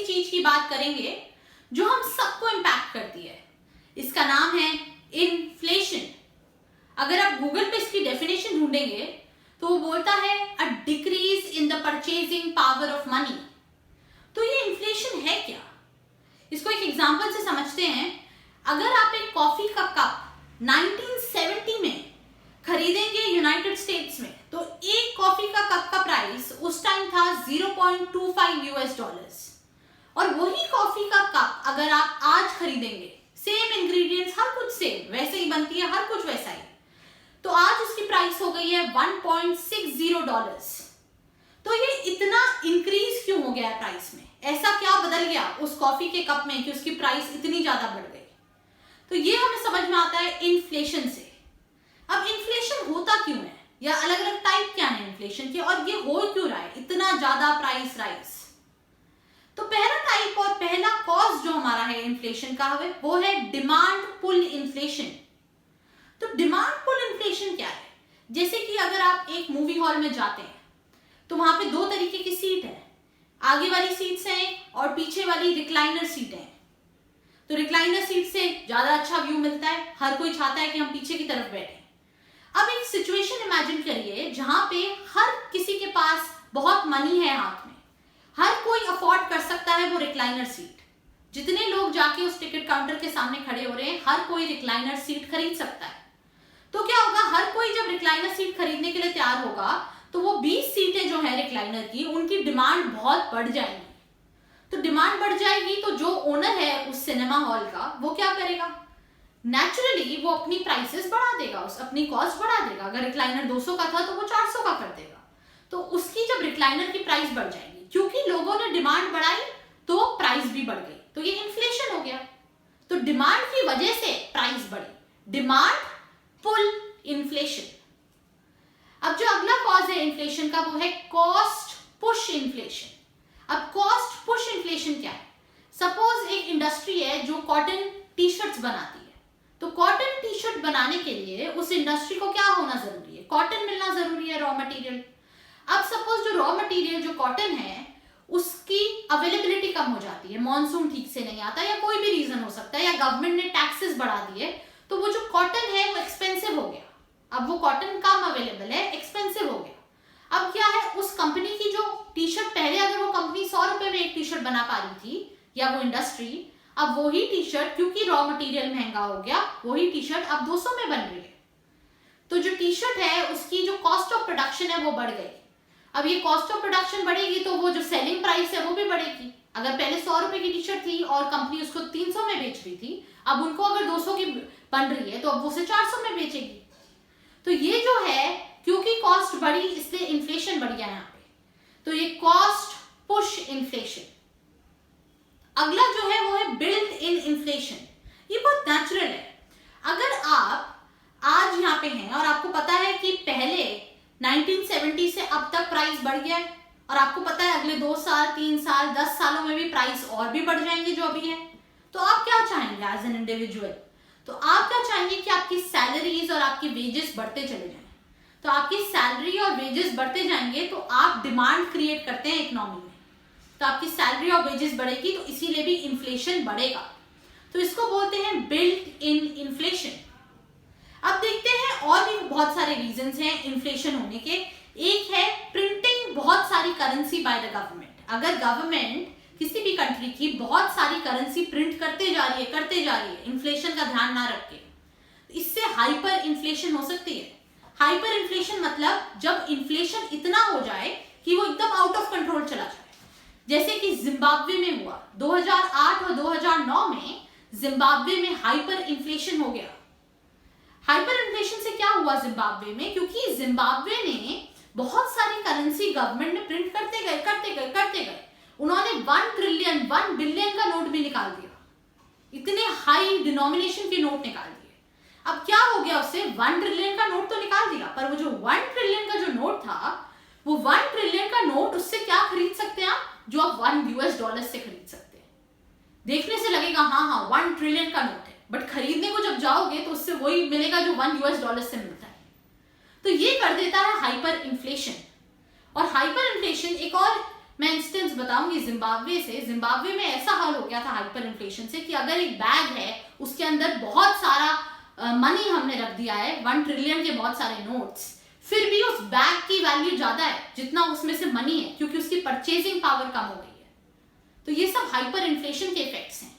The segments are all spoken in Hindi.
चीज की बात करेंगे जो हम सबको इम्पैक्ट करती है। इसका नाम है इन्फ्लेशन। अगर आप गूगल पे इसकी डेफिनेशन ढूंढेंगे तो वो बोलता है a decrease in the purchasing power of money. तो ये इन्फ्लेशन है क्या? इसको एक एग्जांपल से समझते हैं। अगर आप एक कॉफी का कप 1970 में खरीदेंगे यूनाइटेड स्टेट्स में, तो एक कॉफी का कप का प्राइस उस टाइम था $0.25 और वही कॉफी का कप अगर आप आज खरीदेंगे, सेम इंग्रेडिएंट्स, हर कुछ सेम, वैसे ही बनती है, हर कुछ वैसा ही, तो आज उसकी प्राइस हो गई है $1.60। तो ये इतना इंक्रीज क्यों हो गया है प्राइस में? ऐसा क्या बदल गया उस कॉफी के कप में कि उसकी प्राइस इतनी ज्यादा बढ़ गई? तो ये हमें समझ में आता है इन्फ्लेशन से। अब इन्फ्लेशन होता क्यों है, या अलग अलग टाइप क्या है इन्फ्लेशन के, और ये हो क्यों रहा है इतना ज्यादा प्राइस राइज? तो पहला टाइप और पहला कॉज जो हमारा है इन्फ्लेशन का वो है डिमांड पुल इन्फ्लेशन। तो डिमांड पुल इन्फ्लेशन क्या है? जैसे कि अगर आप एक मूवी हॉल में जाते हैं तो वहां पे दो तरीके की सीट है, आगे वाली सीट्स हैं और पीछे वाली रिक्लाइनर सीट है। तो रिक्लाइनर सीट से ज्यादा अच्छा व्यू मिलता है, हर कोई चाहता है कि हम पीछे की तरफ बैठे। अब एक सिचुएशन इमेजिन करिए जहां पे हर किसी के पास बहुत मनी है हाथ में, हर कोई अफोर्ड कर सकता है वो रिक्लाइनर सीट। जितने लोग जाके उस टिकट काउंटर के सामने खड़े हो रहे हैं, हर कोई रिक्लाइनर सीट खरीद सकता है। तो क्या होगा, हर कोई जब रिक्लाइनर सीट खरीदने के लिए तैयार होगा तो वो 20 सीटें जो है रिक्लाइनर की, उनकी डिमांड बहुत बढ़ जाएगी। तो डिमांड बढ़ जाएगी तो जो ओनर है उस सिनेमा हॉल का, वो क्या करेगा? नेचुरली वो अपनी प्राइसेस बढ़ा देगा, अपनी कॉस्ट बढ़ा देगा। अगर रिक्लाइनर 200 का था तो वो 400 का कर देगा। तो उसकी जब रिक्लाइनर की प्राइस बढ़ जाएगी, क्योंकि लोगों ने डिमांड बढ़ाई तो प्राइस भी बढ़ गई। तो ये इन्फ्लेशन हो गया। तो डिमांड की वजह से प्राइस बढ़ी, डिमांड पुल इन्फ्लेशन। अब जो अगला कॉज है इन्फ्लेशन का वो है कॉस्ट पुश इन्फ्लेशन। अब कॉस्ट पुश इन्फ्लेशन क्या है? सपोज एक इंडस्ट्री है जो कॉटन टी शर्ट्स बनाती है। तो कॉटन टी शर्ट बनाने के लिए उस इंडस्ट्री को क्या होना जरूरी है? कॉटन मिलना जरूरी है, रॉ मटेरियल। अब सपोज जो रॉ मटेरियल जो कॉटन है उसकी अवेलेबिलिटी कम हो जाती है, मॉनसून ठीक से नहीं आता, या कोई भी रीजन हो सकता है, या गवर्नमेंट ने टैक्सेस बढ़ा दिए, तो वो जो कॉटन है वो एक्सपेंसिव हो गया। अब वो कॉटन कम अवेलेबल है, एक्सपेंसिव हो गया। अब क्या है, उस कंपनी की जो टी शर्ट, पहले अगर वो कंपनी 100 रुपए में एक टी शर्ट बना पा रही थी, या वो इंडस्ट्री, अब वही टी शर्ट क्योंकि रॉ मटेरियल महंगा हो गया, वही टी शर्ट अब 200 में बन रही है। तो जो टी शर्ट है उसकी जो कॉस्ट ऑफ प्रोडक्शन है वो बढ़ गई। अब ये कॉस्ट ऑफ प्रोडक्शन बढ़ेगी तो वो जो सेलिंग प्राइस है वो भी बढ़ेगी। अगर पहले 100 रुपए की टी शर्ट थी और कंपनी उसको 300 में बेच रही थी, अब उनको अगर 200 की बन रही है तो अब वो उसे 400 में बेचेगी। तो ये जो है, क्योंकि कॉस्ट बढ़ी इसलिए इन्फ्लेशन बढ़ गया यहाँ पे। तो ये कॉस्ट पुश इन्फ्लेशन। अगला जो है वो है बिल्ट इन इन्फ्लेशन। ये बहुत नेचुरल है। अगर आप आज यहाँ पे हैं और आपको पता है कि पहले 1970 से अब तक प्राइस बढ़ गया है, और आपको पता है अगले 2 साल, 3 साल, 10 सालों में भी प्राइस और भी बढ़ जाएंगे जो अभी है, तो आप क्या चाहेंगे एज एन इंडिविजुअल? तो आप क्या चाहेंगे कि आपकी सैलरीज और आपकी वेजेस बढ़ते चले जाएं। तो आपकी सैलरी और वेजेस बढ़ते जाएंगे तो आप डिमांड क्रिएट करते हैं इकोनॉमी में, तो आपकी सैलरी और वेजेस बढ़ेगी, तो इसीलिए भी इन्फ्लेशन बढ़ेगा। तो इसको बोलते हैं बिल्ट इन इन्फ्लेशन। अब देखते हैं और भी बहुत सारे रीजंस हैं इन्फ्लेशन होने के। एक है प्रिंटिंग बहुत सारी करेंसी बाय द गवर्नमेंट। अगर गवर्नमेंट किसी भी कंट्री की बहुत सारी करेंसी प्रिंट करते जा रही है इन्फ्लेशन का ध्यान ना रख के, इससे हाइपर इन्फ्लेशन हो सकती है। हाइपर इन्फ्लेशन मतलब जब इन्फ्लेशन इतना हो जाए कि वो एकदम आउट ऑफ कंट्रोल चला जाए, जैसे कि जिम्बाब्वे में हुआ 2008 और 2009 में। जिम्बाब्वे में हाइपर इन्फ्लेशन हो गया। हाइपर इन्फ्लेशन से क्या हुआ जिम्बाब्वे में? क्योंकि जिम्बाब्वे ने बहुत सारी करेंसी गवर्नमेंट ने प्रिंट करते गए। उन्होंने 1 बिलियन का नोट भी निकाल दिया, इतने हाई डिनोमिनेशन के नोट निकाल दिए। अब क्या हो गया, उससे 1 ट्रिलियन का नोट तो निकाल दिया, पर वो जो 1 ट्रिलियन का जो नोट था, वो 1 ट्रिलियन का नोट, उससे क्या खरीद सकते हैं आप? जो आप $1 से खरीद सकते हैं। देखने से लगेगा हाँ 1 ट्रिलियन का नोट है, बट खरीदने को जब जाओगे तो उससे वही मिलेगा जो $1 से मिलता है। तो ये कर देता है हाइपर इन्फ्लेशन। और हाइपर इन्फ्लेशन एक और मैं इंस्टेंस बताऊंगी जिम्बाब्वे से। जिम्बाब्वे में ऐसा हाल हो गया था हाइपर इन्फ्लेशन से कि अगर एक बैग है उसके अंदर बहुत सारा मनी हमने रख दिया है, 1 ट्रिलियन के बहुत सारे नोट्स, फिर भी उस बैग की वैल्यू ज्यादा है जितना उसमें से मनी है, क्योंकि उसकी परचेजिंग पावर कम हो गई है। तो ये सब हाइपर इन्फ्लेशन के इफेक्ट्स हैं।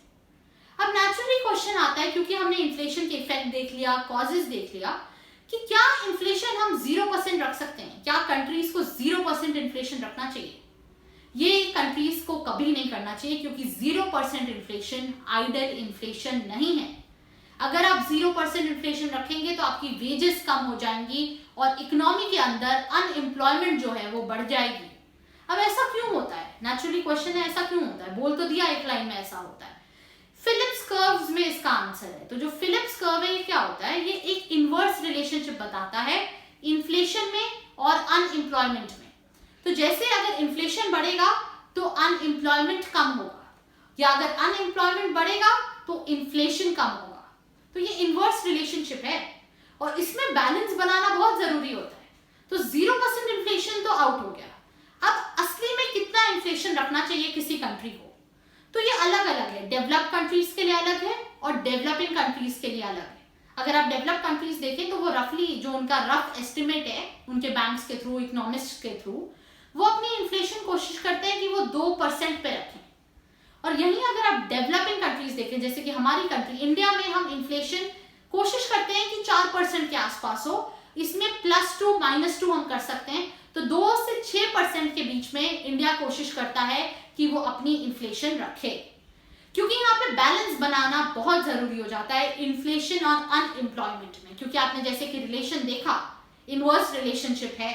अब नेचुरली क्वेश्चन आता है, क्योंकि हमने इन्फ्लेशन के इफेक्ट देख लिया, कॉजेज देख लिया, कि क्या इन्फ्लेशन हम 0% रख सकते हैं? क्या कंट्रीज को 0% इन्फ्लेशन रखना चाहिए? ये कंट्रीज को कभी नहीं करना चाहिए, क्योंकि 0% इन्फ्लेशन आइडल इन्फ्लेशन नहीं है। अगर आप 0% इन्फ्लेशन रखेंगे तो आपकी वेजेस कम हो जाएंगी और इकोनॉमी के अंदर अनएम्प्लॉयमेंट जो है वो बढ़ जाएगी। अब ऐसा क्यों होता है? नेचुरली क्वेश्चन है, ऐसा क्यों होता है? बोल तो दिया एक लाइन में ऐसा होता है। फिलिप्स कर्व्स में इसका आंसर है। तो जो फिलिप्स कर्व है ये क्या होता है? ये एक इनवर्स रिलेशनशिप बताता है इन्फ्लेशन में और अनएम्प्लॉयमेंट में। तो जैसे अगर इन्फ्लेशन बढ़ेगा तो अनएम्प्लॉयमेंट कम होगा, या अगर अनएम्प्लॉयमेंट बढ़ेगा तो इन्फ्लेशन कम होगा। तो ये इनवर्स रिलेशनशिप है और इसमें बैलेंस बनाना बहुत जरूरी होता है। तो 0% इन्फ्लेशन तो आउट हो गया। अब असली में कितना इन्फ्लेशन रखना चाहिए किसी कंट्री को? तो ये अलग अलग है। डेवलप्ड कंट्रीज के लिए अलग है और डेवलपिंग कंट्रीज के लिए अलग है। अगर आप डेवलप्ड कंट्रीज देखें तो वो रफली जो उनका रफ एस्टिमेट है उनके बैंक्स के थ्रू, इकोनॉमिस्ट के थ्रू, वो अपनी इन्फ्लेशन कोशिश करते हैं कि वो 2% पे रखें। और यहीं अगर आप डेवलपिंग कंट्रीज देखें, जैसे कि हमारी कंट्री इंडिया में, हम इन्फ्लेशन कोशिश करते हैं कि 4% के आसपास हो। इसमें +2 -2 हम कर सकते हैं। तो 2 से 6% के बीच में इंडिया कोशिश करता है कि वो अपनी इन्फ्लेशन रखे, क्योंकि यहाँ पे बैलेंस बनाना बहुत जरूरी हो जाता है इन्फ्लेशन और अनएम्प्लॉयमेंट में। क्योंकि आपने जैसे कि रिलेशन देखा, इनवर्स रिलेशनशिप है।